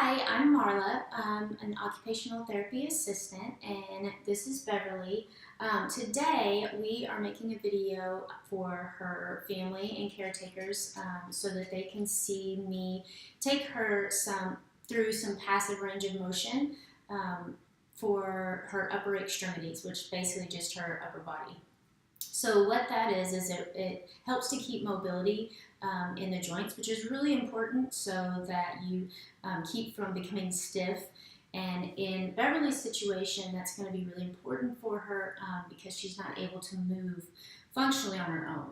Hi, I'm Marla. I'm an occupational therapy assistant, and this is Beverly. Today, we are making a video for her family and caretakers so that they can see me take her through some passive range of motion for her upper extremities, which basically just her upper body. So what that is it helps to keep mobility in the joints, which is really important so that you keep from becoming stiff. And in Beverly's situation, that's going to be really important for her because she's not able to move functionally on her own.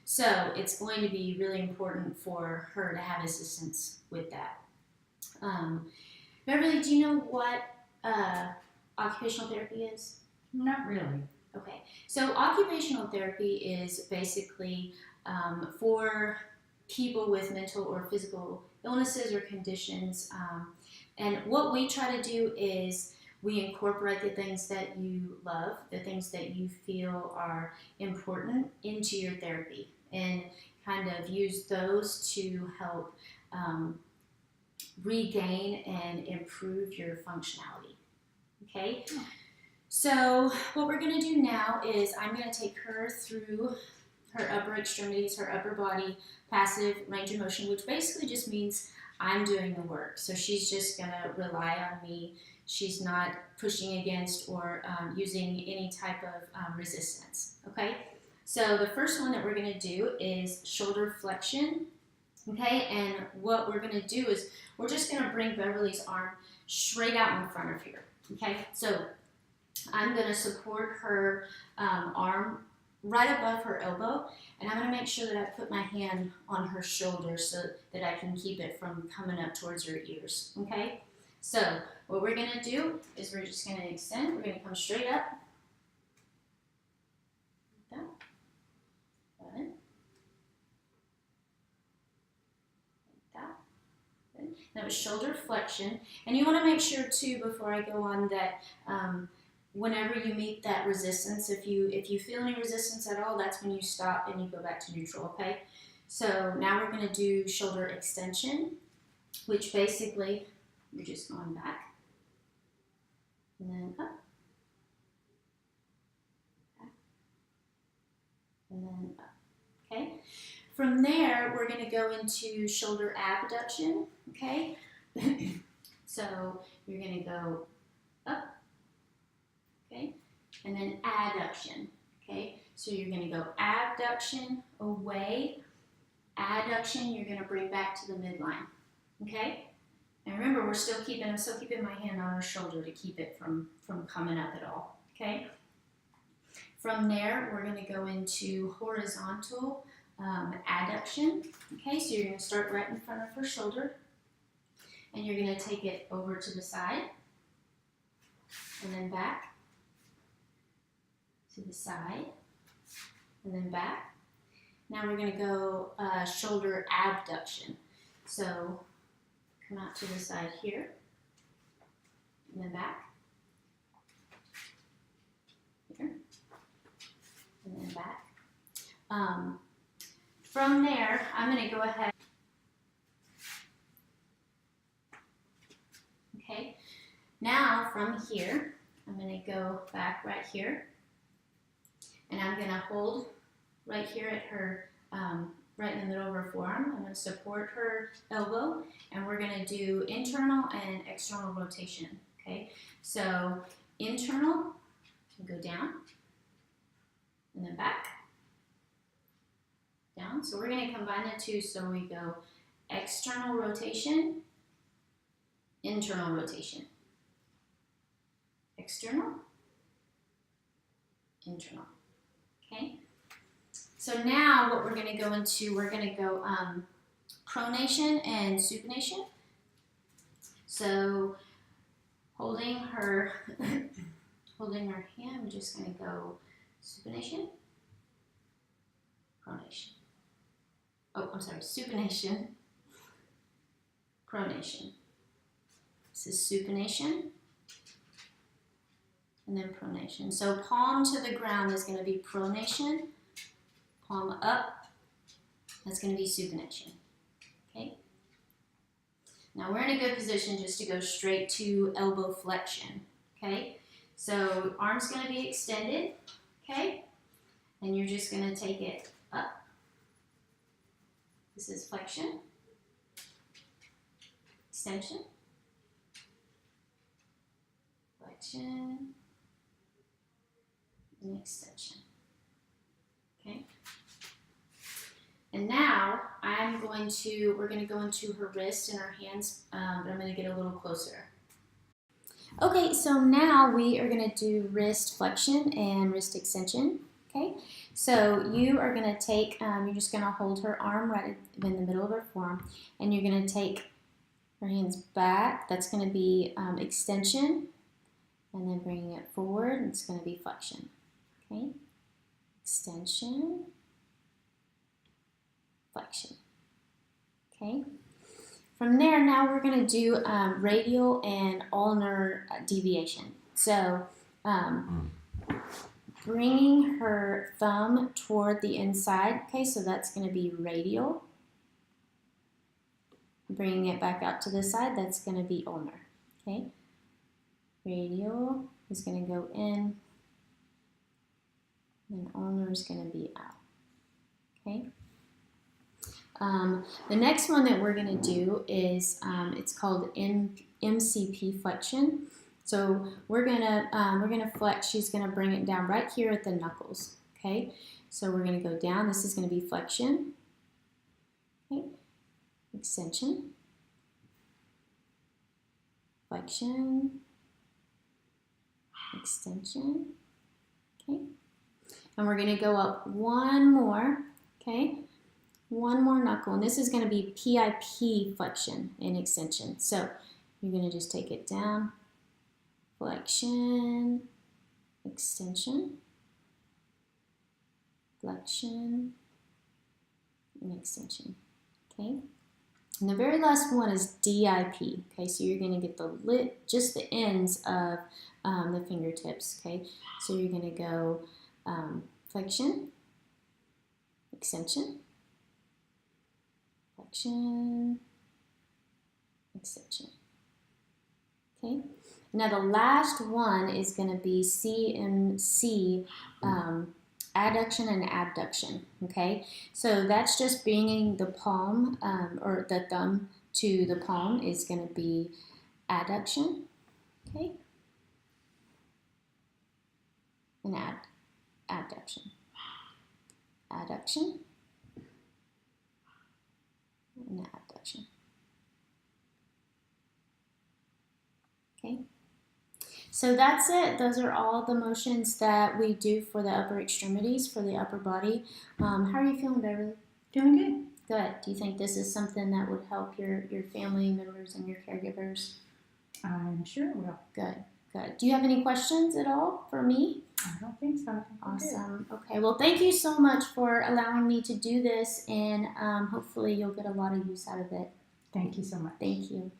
So it's going to be really important for her to have assistance with that. Beverly, do you know what occupational therapy is? Not really. Okay, so occupational therapy is basically for people with mental or physical illnesses or conditions. And what we try to do is we incorporate the things that you love, the things that you feel are important into your therapy and kind of use those to help regain and improve your functionality. Okay? So what we're going to do now is I'm going to take her through her upper extremities, her upper body passive range of motion, which basically just means I'm doing the work. So she's just going to rely on me. She's not pushing against or using any type of resistance. Okay? So the first one that we're going to do is shoulder flexion. Okay? And what we're going to do is we're just going to bring Beverly's arm straight out in front of here. Okay? So I'm going to support her arm right above her elbow, and I'm going to make sure that I put my hand on her shoulder so that I can keep it from coming up towards her ears, okay? So what we're going to do is we're just going to extend. We're going to come straight up. Like that. Got it. Like that. Good. That was shoulder flexion, and you want to make sure too, before I go on, that whenever you meet that resistance, if you feel any resistance at all, that's when you stop and you go back to neutral, okay? So now we're going to do shoulder extension, which basically you're just going back and then up, back, and then up, okay? From there, we're going to go into shoulder abduction, okay? So you're going to go up, okay, and then adduction, okay? So you're going to go abduction away, adduction you're going to bring back to the midline, okay? And remember, I'm still keeping my hand on her shoulder to keep it from coming up at all, okay? From there, we're going to go into horizontal adduction, okay? So you're going to start right in front of her shoulder, and you're going to take it over to the side, and then back, to the side, and then back. Now we're going to go shoulder abduction. So come out to the side here, and then back, here, and then back. From there, I'm going to go ahead. Okay, now from here, I'm going to go back right here. And I'm going to hold right here at her, right in the middle of her forearm. I'm going to support her elbow, and we're going to do internal and external rotation, okay? So internal, go down, and then back, down. So we're going to combine the two, so we go external rotation, internal rotation, external, internal. Okay, so now what we're going to go into, we're going to go pronation and supination. So holding her hand, I'm just going to go supination, pronation. Oh, I'm sorry, supination, pronation. This is supination, and then pronation. So palm to the ground is going to be pronation, palm up, that's going to be supination. Okay? Now we're in a good position just to go straight to elbow flexion, okay? So arm's gonna be extended, okay? And you're just gonna take it up. This is flexion, extension, flexion, and extension, okay? And now we're going to go into her wrist and her hands, but I'm going to get a little closer. Okay, so now we are going to do wrist flexion and wrist extension, okay? So you are going to take, you're just going to hold her arm right in the middle of her forearm, and you're going to take her hands back. That's going to be extension, and then bringing it forward, and it's going to be flexion, okay? Extension, flexion. Okay. From there, now we're going to do radial and ulnar deviation. So, bringing her thumb toward the inside. Okay, so that's going to be radial. Bringing it back out to the side, that's going to be ulnar. Okay. Radial is going to go in, and ulnar is going to be out. Okay. The next one that we're going to do is it's called MCP flexion. So we're gonna flex. She's gonna bring it down right here at the knuckles. Okay. So we're gonna go down. This is gonna be flexion. Okay. Extension. Flexion. Extension. Okay. And we're gonna go up one more. Okay. One more knuckle, and this is going to be PIP flexion and extension. So you're going to just take it down, flexion, extension, flexion, and extension. Okay. And the very last one is DIP. Okay, so you're going to get just the ends of the fingertips. Okay, so you're going to go flexion, extension, flexion, extension. Okay. Now the last one is going to be CMC, adduction and abduction. Okay. So that's just bringing the palm or the thumb to the palm is going to be adduction. Okay. And abduction. Adduction. And abduction. Okay, so that's it. Those are all the motions that we do for the upper extremities, for the upper body. How are you feeling, Beverly? Feeling good. Good. Do you think this is something that would help your family members and your caregivers? I'm sure it will. Good, good. Do you have any questions at all for me? I don't think so. Awesome. Okay, well, thank you so much for allowing me to do this, and hopefully you'll get a lot of use out of it. Thank you so much. Thank you.